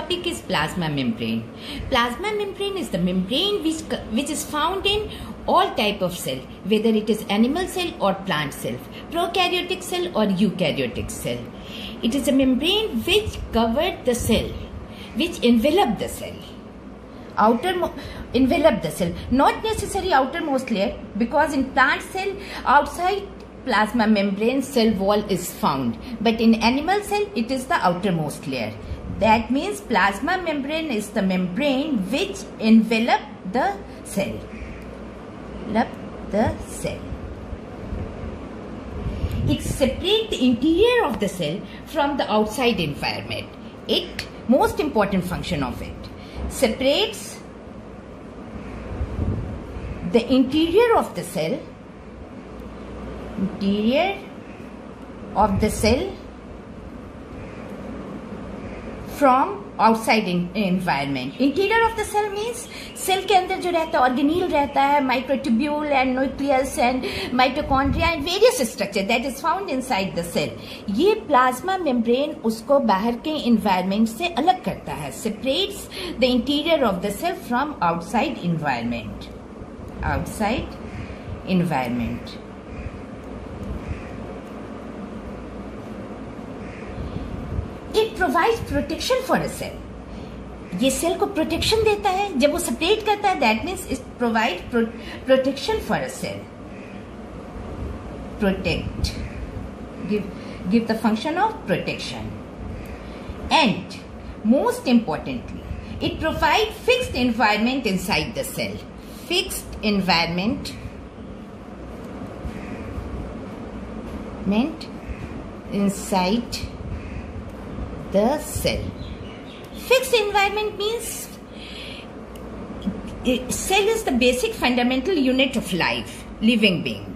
topic is plasma membrane. Plasma membrane is the membrane which is found in all type of cell, whether it is animal cell or plant cell, prokaryotic cell or eukaryotic cell. It is a membrane which covered the cell, which enveloped the cell. Envelop the cell, not necessarily outermost layer, because in plant cell outside plasma membrane cell wall is found, but in animal cell it is the outermost layer. That means plasma membrane is the membrane which envelop the cell. It separates the interior of the cell from the outside environment. It most important function of it separates the interior of the cell from outside environment. Interior of the cell means cell के अंदर जो रहता है organelle रहता है, microtubule and nucleus and mitochondria and various structure that is found inside the cell. ये plasma membrane उसको बाहर के environment से अलग करता है, separates the interior of the cell from outside environment. It provides protection for a cell. ये cell को प्रोटेक्शन देता है जब वो सेपरेट करता है. That means it provide protection for a cell. Protect, give the function of protection. And most importantly, it provides fixed environment inside the cell. Fixed environment inside the cell. Fixed environment means cell is the basic fundamental unit of life, living being.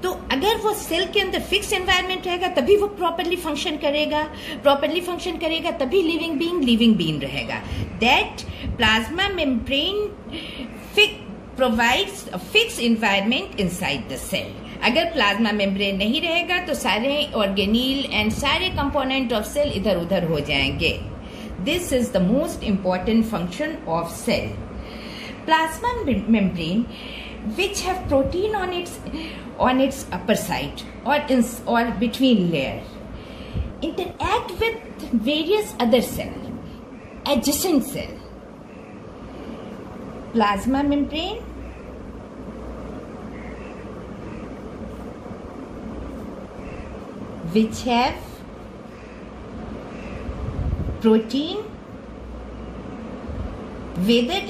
तो अगर वो cell के अंदर fix environment रहेगा तभी वो properly function करेगा तभी लिविंग बीइंग रहेगा. That plasma membrane provides a fixed environment inside the cell. अगर प्लाज्मा मेम्ब्रेन नहीं रहेगा तो सारे ऑर्गेनील एंड सारे कंपोनेंट ऑफ सेल इधर उधर हो जाएंगे. This is the most important function of cell. Plasma membrane which have protein on its upper side or between layer interact with various other cell, adjacent cell. Plasma membrane which have protein whether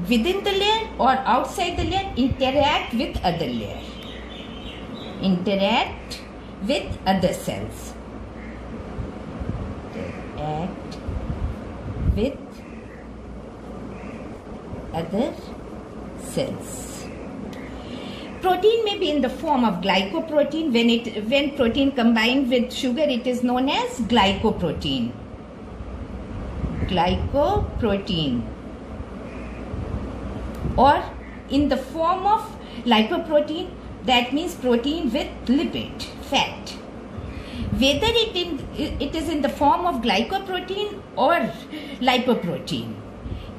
within the layer or outside the layer interact with other layer, interact with other cells, interact with other cells. Protein may be in the form of glycoprotein. When protein combined with sugar, it is known as glycoprotein. Or in the form of lipoprotein, that means protein with lipid, fat. Whether it is in the form of glycoprotein or lipoprotein,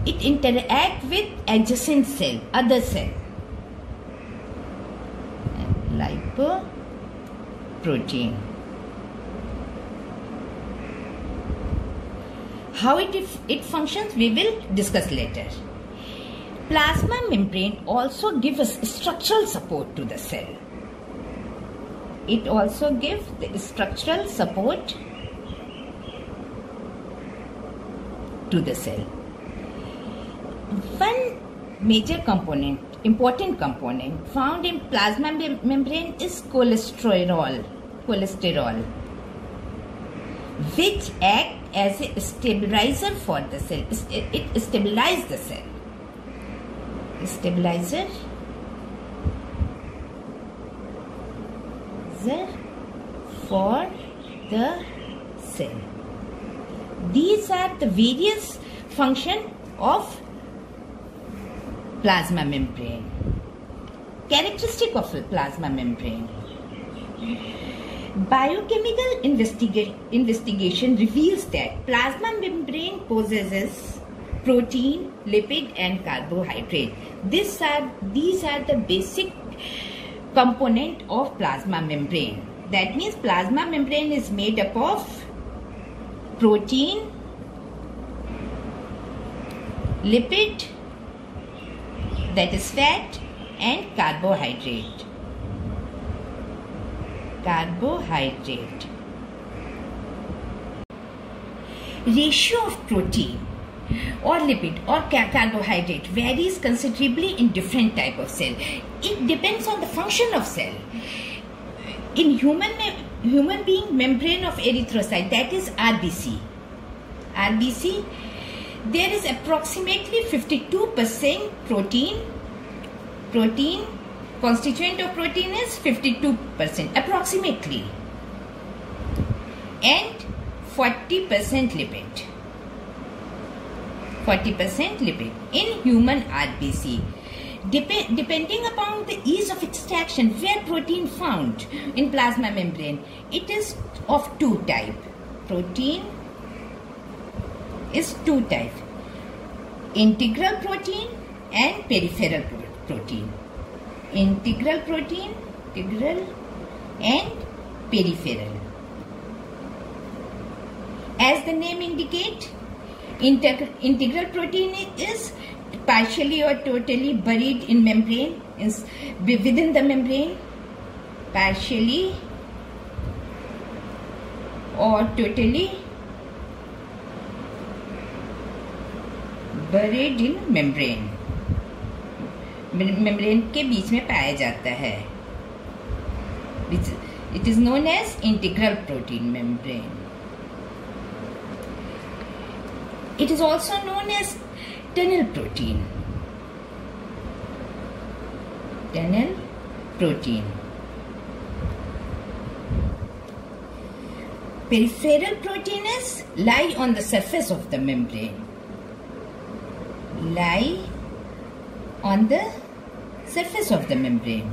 it interact with adjacent cell, other cell. Lipoprotein. How it functions, we will discuss later. Plasma membrane also gives structural support to the cell. It also gives the structural support to the cell. One major component, important component found in plasma membrane is cholesterol, which act as a stabilizer for the cell. It stabilizes the cell. Stabilizer for the cell. These are the various functions of plasma membrane. Characteristic of plasma membrane. Biochemical investigation reveals that plasma membrane possesses protein, lipid, and carbohydrate. These are the basic component of plasma membrane. That means plasma membrane is made up of protein, lipid, that is fat, and carbohydrate. Ratio of protein or lipid or carbohydrate varies considerably in different type of cell. It depends on the function of cell. In human being membrane of erythrocyte, that is RBC, there is approximately 52% protein. Constituent of protein is 52% approximately, and 40% lipid in human RBC. Depending upon the ease of extraction where protein found in plasma membrane, it is of two types. Protein is two types: integral protein and peripheral protein. Integral and peripheral. As the name indicates, integral protein is partially or totally buried in membrane, within the membrane, partially or totally buried in membrane. Membrane के बीच में पाया जाता है. It is known as integral protein membrane. It is also known as tunnel protein. Peripheral protein is lie on the surface of the membrane. Lie on the surface of the membrane.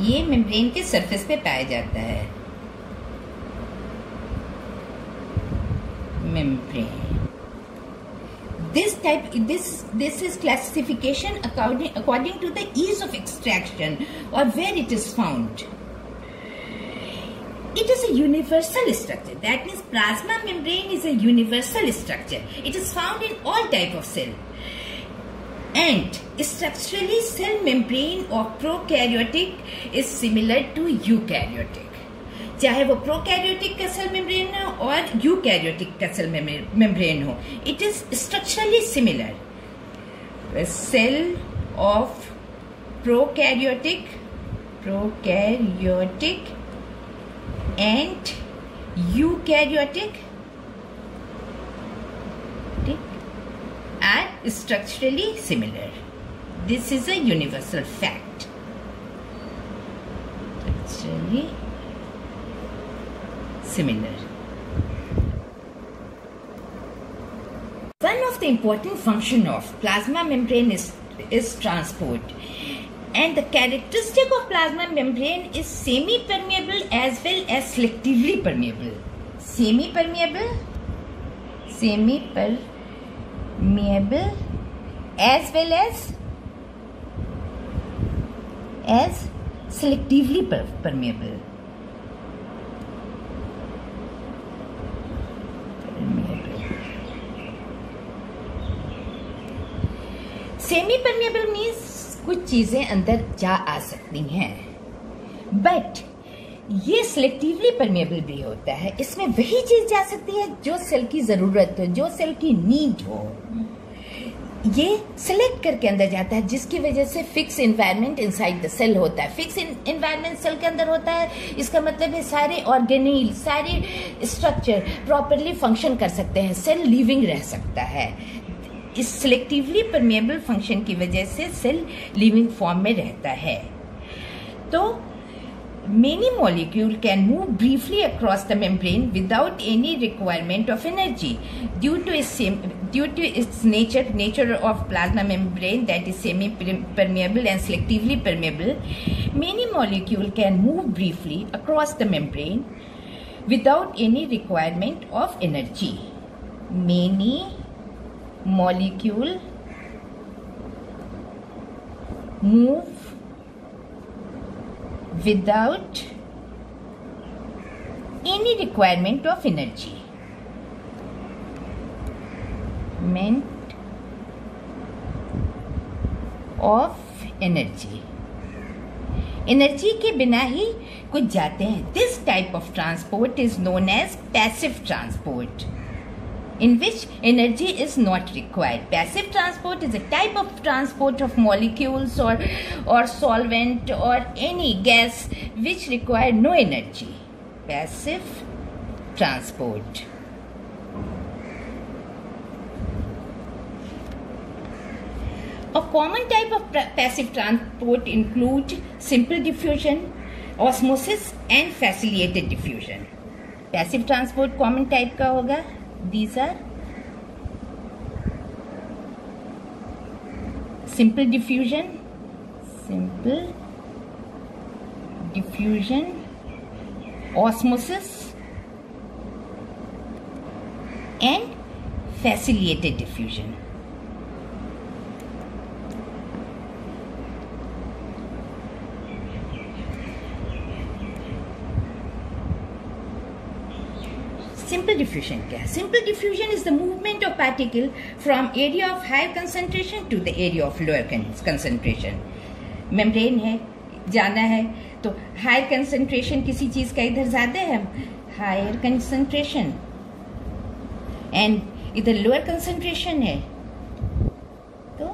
ये membrane के surface पे पाया जाता है. Membrane. This is classification according to the ease of extraction or where it is found. It is a universal structure. That means plasma membrane is a universal structure. It is found in all type of cell. And structurally, cell membrane of prokaryotic is similar to eukaryotic. चाहे वो prokaryotic का cell membrane हो और eukaryotic का cell membrane हो, it is structurally similar. The cell of prokaryotic and eukaryotic are structurally similar. This is a universal fact. Structurally similar. One of the important function of plasma membrane is transport. And the characteristic of plasma membrane is semi-permeable as well as selectively permeable. Semi-permeable as well as selectively permeable. Semi permeable means कुछ चीजें अंदर जा आ सकती हैं, but ये selectively permeable भी होता है. इसमें वही चीज जा सकती है जो सेल की जरूरत हो, जो सेल की नीड हो. ये सिलेक्ट करके अंदर जाता है, जिसकी वजह से fix environment inside the cell होता है. फिक्स एनवायरनमेंट सेल के अंदर होता है, इसका मतलब है सारे ऑर्गेनील, सारे स्ट्रक्चर प्रॉपरली फंक्शन कर सकते हैं, सेल लिविंग रह सकता है. इस सिलेक्टिवली परमेबल फंक्शन की वजह से सेल लिविंग फॉर्म में रहता है. तो many molecules can move briefly across the membrane without any requirement of energy due to its nature of plasma membrane, that is semi permeable and selectively permeable. Many molecules can move briefly across the membrane without any requirement of energy. Many molecules move without any requirement of energy. Energy के बिना ही कुछ जाते हैं. This type of transport is known as passive transport, in which energy is not required. Passive transport is a type of transport of molecules or solvent or any gas which require no energy. Passive transport. A common type of passive transport include simple diffusion, osmosis and facilitated diffusion. Passive transport common type का होगा. These are simple diffusion, osmosis and facilitated diffusion. Simple diffusion क्या है? Simple diffusion is the movement of particle from area of higher concentration to the area of lower concentration. Membrane है, जाना है तो higher concentration किसी चीज का इधर ज्यादा है, हायर कंसंट्रेशन, एंड इधर लोअर कंसंट्रेशन है, तो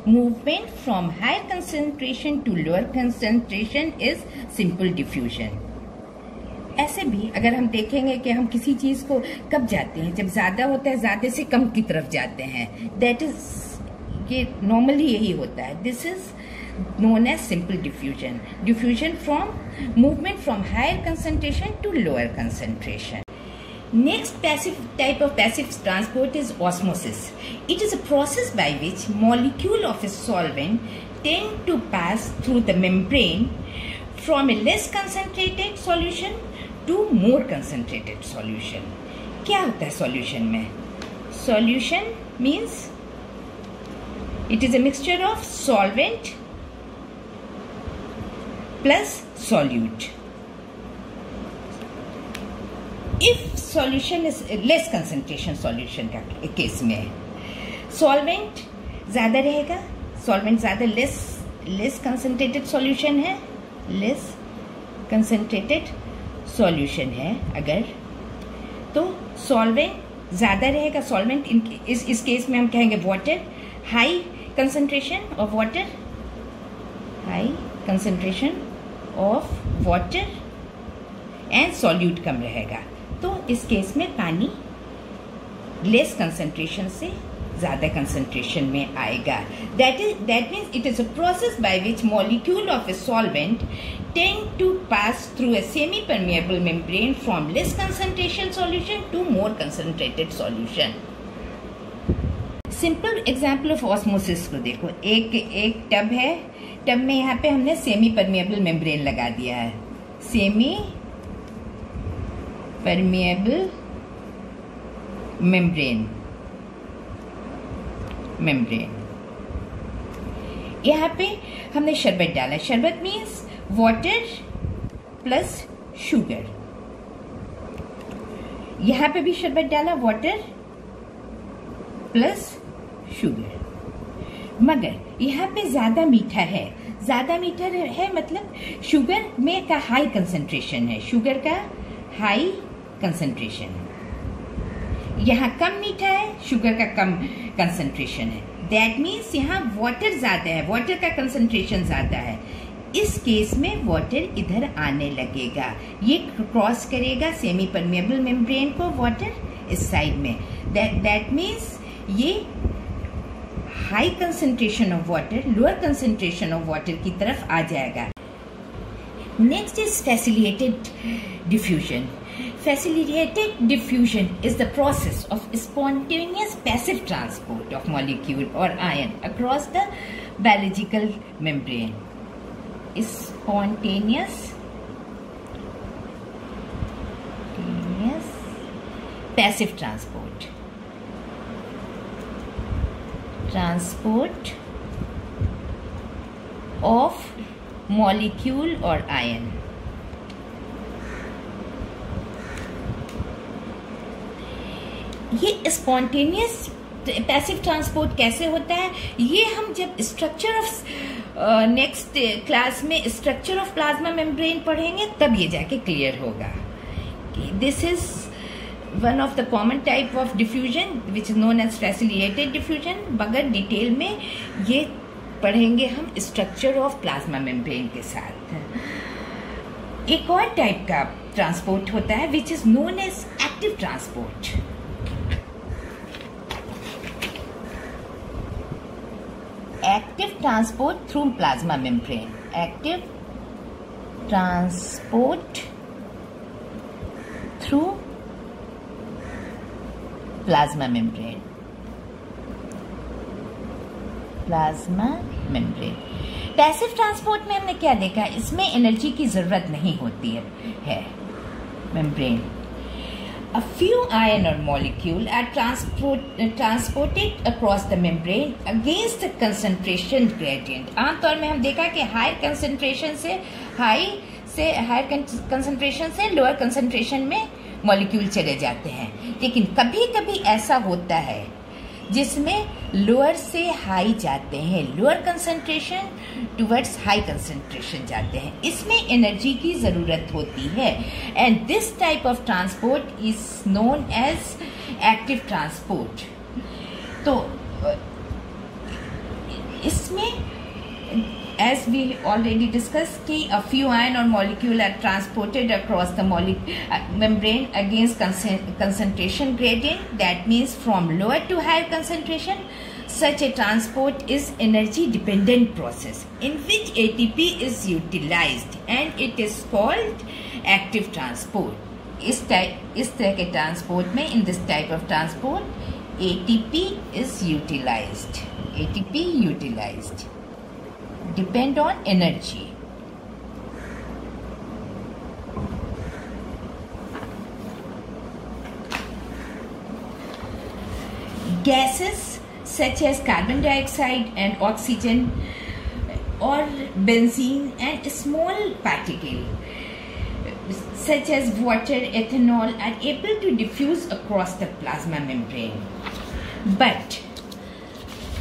movement from higher concentration to lower concentration is simple diffusion. ऐसे भी अगर हम देखेंगे कि हम किसी चीज को कब जाते हैं, जब ज्यादा होता है, ज्यादा से कम की तरफ जाते हैं, दैट इज, ये नॉर्मली यही होता है. This is known as simple diffusion. Diffusion from movement from higher concentration to lower concentration. Next type of passive transport is osmosis. It is a process by which molecule of a solvent tend to pass through the membrane from a less concentrated solution to more concentrated solution. क्या होता है solution में? Solution means it is a mixture of solvent plus solute. If solution is less concentration solution का case में solvent ज्यादा रहेगा, solvent ज्यादा less concentrated solution है, less concentrated solution है अगर, तो solvent ज्यादा रहेगा. solvent इस केस में हम कहेंगे water, high concentration of water, high concentration of water and solute कम रहेगा, तो इस केस में पानी लेस कंसंट्रेशन से ज्यादा कंसंट्रेशन में आएगा. that means it is a process by which molecule of a solvent tend to pass through a semi permeable membrane from less concentration solution to more concentrated solution. Simple example of osmosis को देखो. एक tub है, tub में यहाँ पे हमने semi permeable membrane लगा दिया है. सेमी परमिएबल मेम्ब्रेन यहाँ पे हमने शरबत डाला. शरबत मीन्स वाटर प्लस शुगर. यहाँ पे भी शरबत डाला, वाटर प्लस शुगर, मगर यहाँ पे ज्यादा मीठा है. ज्यादा मीठा है मतलब शुगर में का हाई कंसंट्रेशन है, शुगर का हाई कंसंट्रेशन. यहाँ कम मीठा है, शुगर का कम कंसंट्रेशन है. दैट मीन्स यहाँ वाटर ज्यादा है, वाटर का कंसंट्रेशन ज्यादा है. इस केस में वाटर इधर आने लगेगा, ये क्रॉस करेगा सेमी परमिएबल मेम्ब्रेन को, वाटर इस साइड में. दैट मीन्स ये high concentration of water lower concentration of water की तरफ आ जाएगा. Next is facilitated diffusion. Facilitated diffusion is the process of spontaneous passive transport of molecule or ion across the biological membrane. spontaneous passive transport of molecule or ion. ये spontaneous passive transport कैसे होता है, ये हम जब structure of next class में structure of plasma membrane पढ़ेंगे तब ये जाके क्लियर होगा. This is one of the common type of diffusion which is known as facilitated diffusion. मगर डिटेल में ये पढ़ेंगे हम स्ट्रक्चर ऑफ प्लाज्मा मेम्ब्रेन के साथ. एक और टाइप का ट्रांसपोर्ट होता है which is known as active transport. Active transport through plasma membrane. Active transport through plasma membrane. Plasma membrane. Passive transport में हमने क्या देखा, इसमें एनर्जी की जरूरत नहीं होती है. Membrane. A few ion or molecule are transported across the membrane against the concentration gradient. आमतौर में हम देखा कि हायर कंसंट्रेशन से हायर कंसंट्रेशन से लोअर कंसंट्रेशन में मॉलिक्यूल चले जाते हैं. लेकिन कभी कभी ऐसा होता है जिसमें लोअर से हाई जाते हैं, lower concentration towards high concentration जाते हैं. इसमें एनर्जी की जरूरत होती है. And this type of transport is known as active transport. तो इसमें as we already discussed कि a few ion or molecule are transported across the membrane against concentration gradient. That means from lower to higher concentration. Such a transport is energy dependent process in which ATP is utilized and it is called active transport. इस तरह के transport में in this type of transport ATP is utilized. ATP utilized. Depend on energy. Gases such as carbon dioxide and oxygen or benzene and small particles such as water, ethanol are able to diffuse across the plasma membrane. But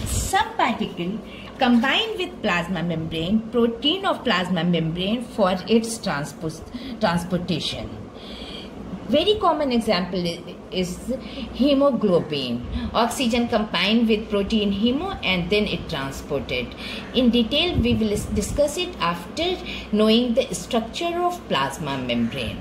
some particles combine with plasma membrane, protein of plasma membrane for its transportation. Very common example is hemoglobin. Oxygen combined with protein hemo and then it transported. In detail we will discuss it after knowing the structure of plasma membrane.